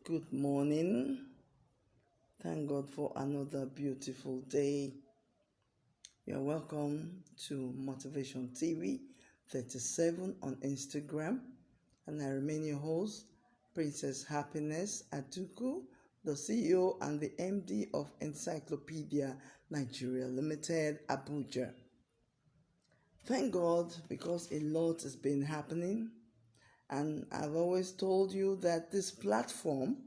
Good morning. Thank God for another beautiful day. You're welcome to Motivation TV 37 on Instagram. And I remain your host, Princess Happiness Atuku, the CEO and the MD of Encyclopedia Nigeria Limited, Abuja. Thank God because a lot has been happening. And I've always told you that this platform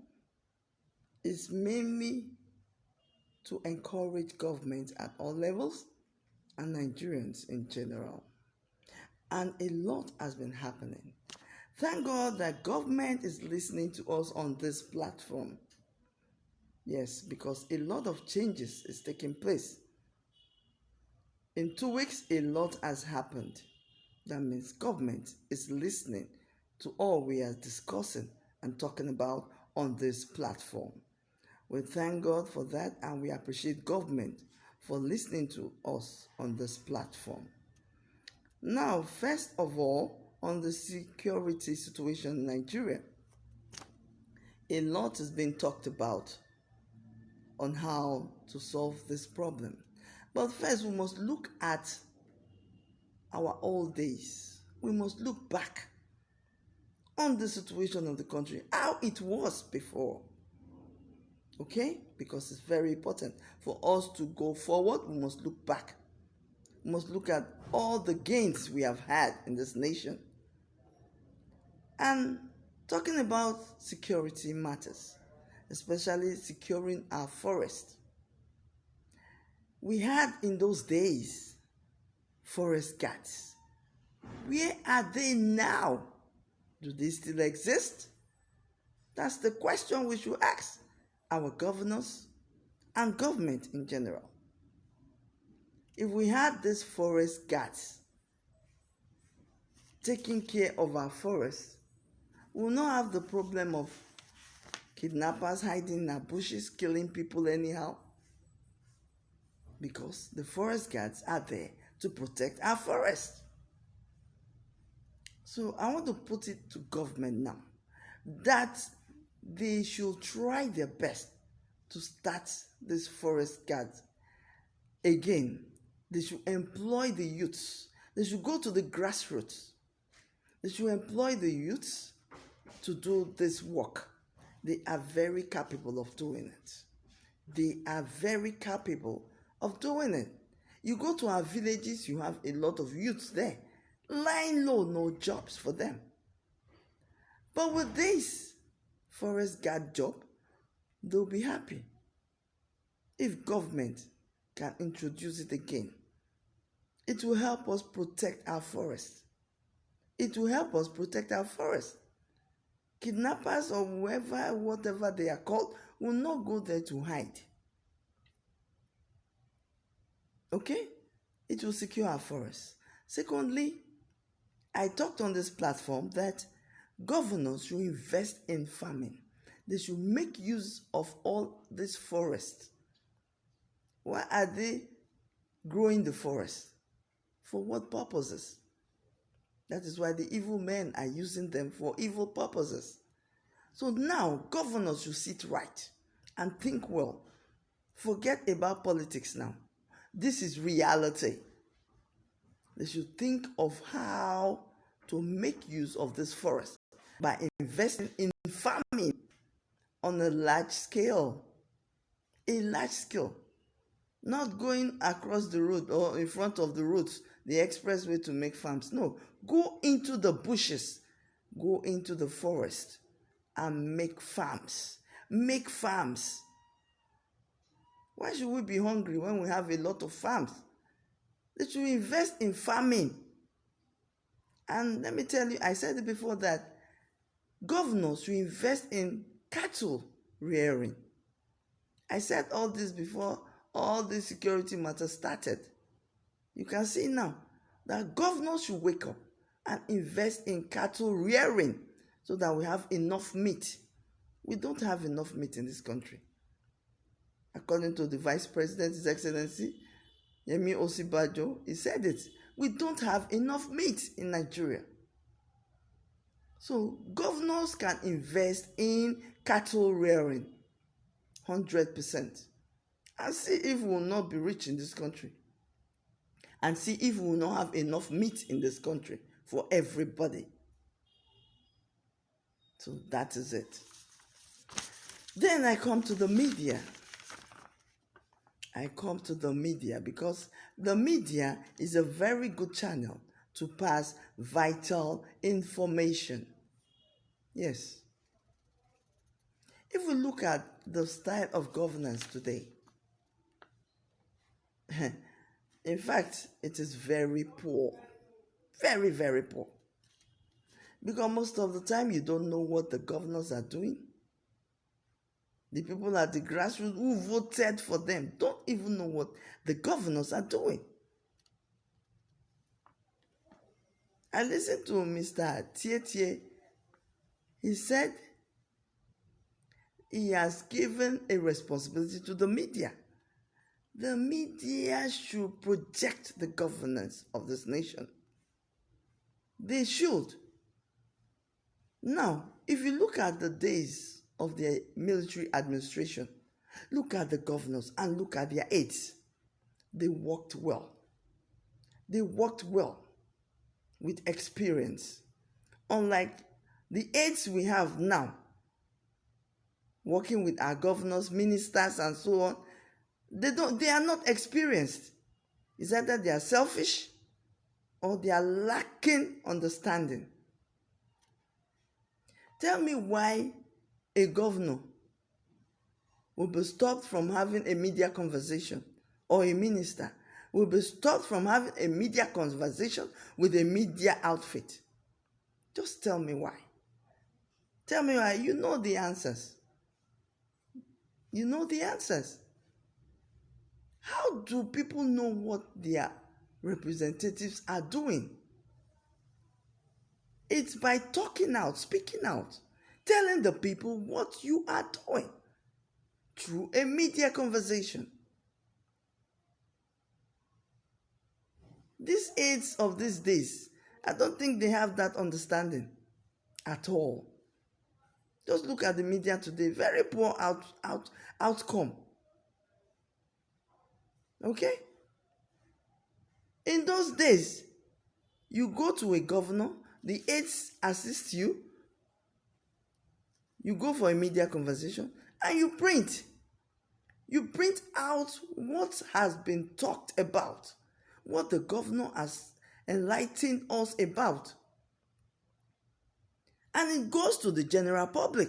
is mainly to encourage government at all levels and Nigerians in general. And a lot has been happening. Thank God that government is listening to us on this platform. Yes, because a lot of changes is taking place. In 2 weeks, a lot has happened. That means government is listening to all we are discussing and talking about on this platform. We thank God for that and we appreciate government for listening to us on this platform. Now, first of all, on the security situation in Nigeria, a lot has been talked about on how to solve this problem. But first, we must look at our old days. We must look back on the situation of the country, how it was before. Okay? Because it's very important. For us to go forward, we must look back. We must look at all the gains we have had in this nation. And talking about security matters, especially securing our forest. We had in those days forest guards. Where are they now? Do they still exist? That's the question we should ask our governors and government in general. If we had these forest guards taking care of our forests, we will not have the problem of kidnappers hiding in our bushes, killing people anyhow, because the forest guards are there to protect our forest. So I want to put it to government now that they should try their best to start this forest guards again. They should employ the youths. They should go to the grassroots. They should employ the youths to do this work. They are very capable of doing it. They are very capable of doing it. You go to our villages, you have a lot of youths there. Lying low, no jobs for them. But with this forest guard job, they'll be happy if government can introduce it again. It will help us protect our forest. It will help us protect our forest. Kidnappers or whoever, whatever they are called, will not go there to hide. Okay? It will secure our forest. Secondly, I talked on this platform that governors should invest in farming. They should make use of all this forest. Why are they growing the forest? For what purposes? That is why the evil men are using them for evil purposes. So now, governors should sit right and think well. Forget about politics now. This is reality. They should think of how to make use of this forest by investing in farming on a large scale. A large scale. Not going across the road or in front of the roads, the expressway to make farms. No, go into the bushes, go into the forest and make farms. Make farms. Why should we be hungry when we have a lot of farms? They should invest in farming. And let me tell you, I said it before that governors should invest in cattle rearing. I said all this before all the security matters started. You can see now that governors should wake up and invest in cattle rearing so that we have enough meat. We don't have enough meat in this country. According to the Vice President, His Excellency Yemi Osinbajo, he said it. We don't have enough meat in Nigeria. So governors can invest in cattle rearing, 100%. And see if we will not be rich in this country. And see if we will not have enough meat in this country for everybody. So that is it. Then I come to the media. I come to the media because the media is a very good channel to pass vital information. Yes. If we look at the style of governance today, in fact, it is very poor. Very, very poor. Because most of the time you don't know what the governors are doing. The people at the grassroots who voted for them don't even know what the governors are doing. I listened to Mr. Tietie. He said he has given a responsibility to the media. The media should project the governance of this nation. They should. Now, if you look at the days of the military administration, look at the governors and look at their aides. They worked well. They worked well with experience. Unlike the aides we have now, working with our governors, ministers, and so on, they are not experienced. It's either they are selfish or they are lacking understanding. Tell me why a governor will be stopped from having a media conversation, or a minister will be stopped from having a media conversation with a media outfit. Just tell me why. Tell me why. You know the answers. You know the answers. How do people know what their representatives are doing? It's by talking out, speaking out, telling the people what you are doing through a media conversation. These aides of these days, I don't think they have that understanding at all. Just look at the media today. Very poor outcome. Okay? In those days, you go to a governor, the aides assist you, you go for a media conversation, and you print. You print out what has been talked about, what the governor has enlightened us about. And it goes to the general public.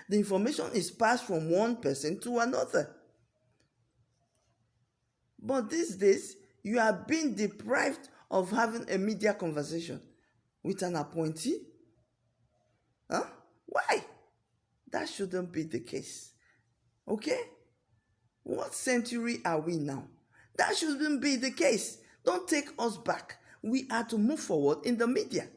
The information is passed from one person to another. But these days, you are being deprived of having a media conversation with an appointee. Huh? Why? That shouldn't be the case. Okay? What century are we now? That shouldn't be the case. Don't take us back. We are to move forward in the media.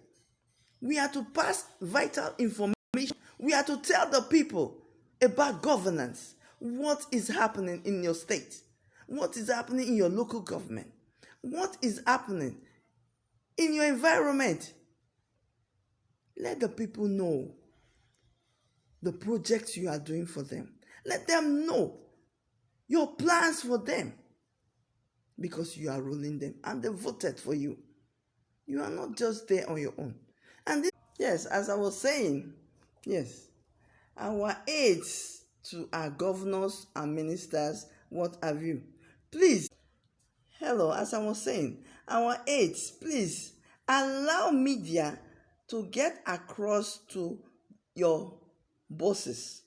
We are to pass vital information. We are to tell the people about governance. What is happening in your state? What is happening in your local government? What is happening in your environment? Let the people know the projects you are doing for them. Let them know your plans for them, because you are ruling them and they voted for you. You are not just there on your own. And yes, as I was saying, yes, our aides to our governors and ministers, what have you, please, hello, as I was saying, our aides, please allow media to get across to your bosses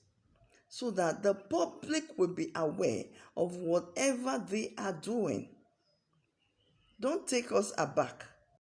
so that the public will be aware of whatever they are doing. Don't take us aback.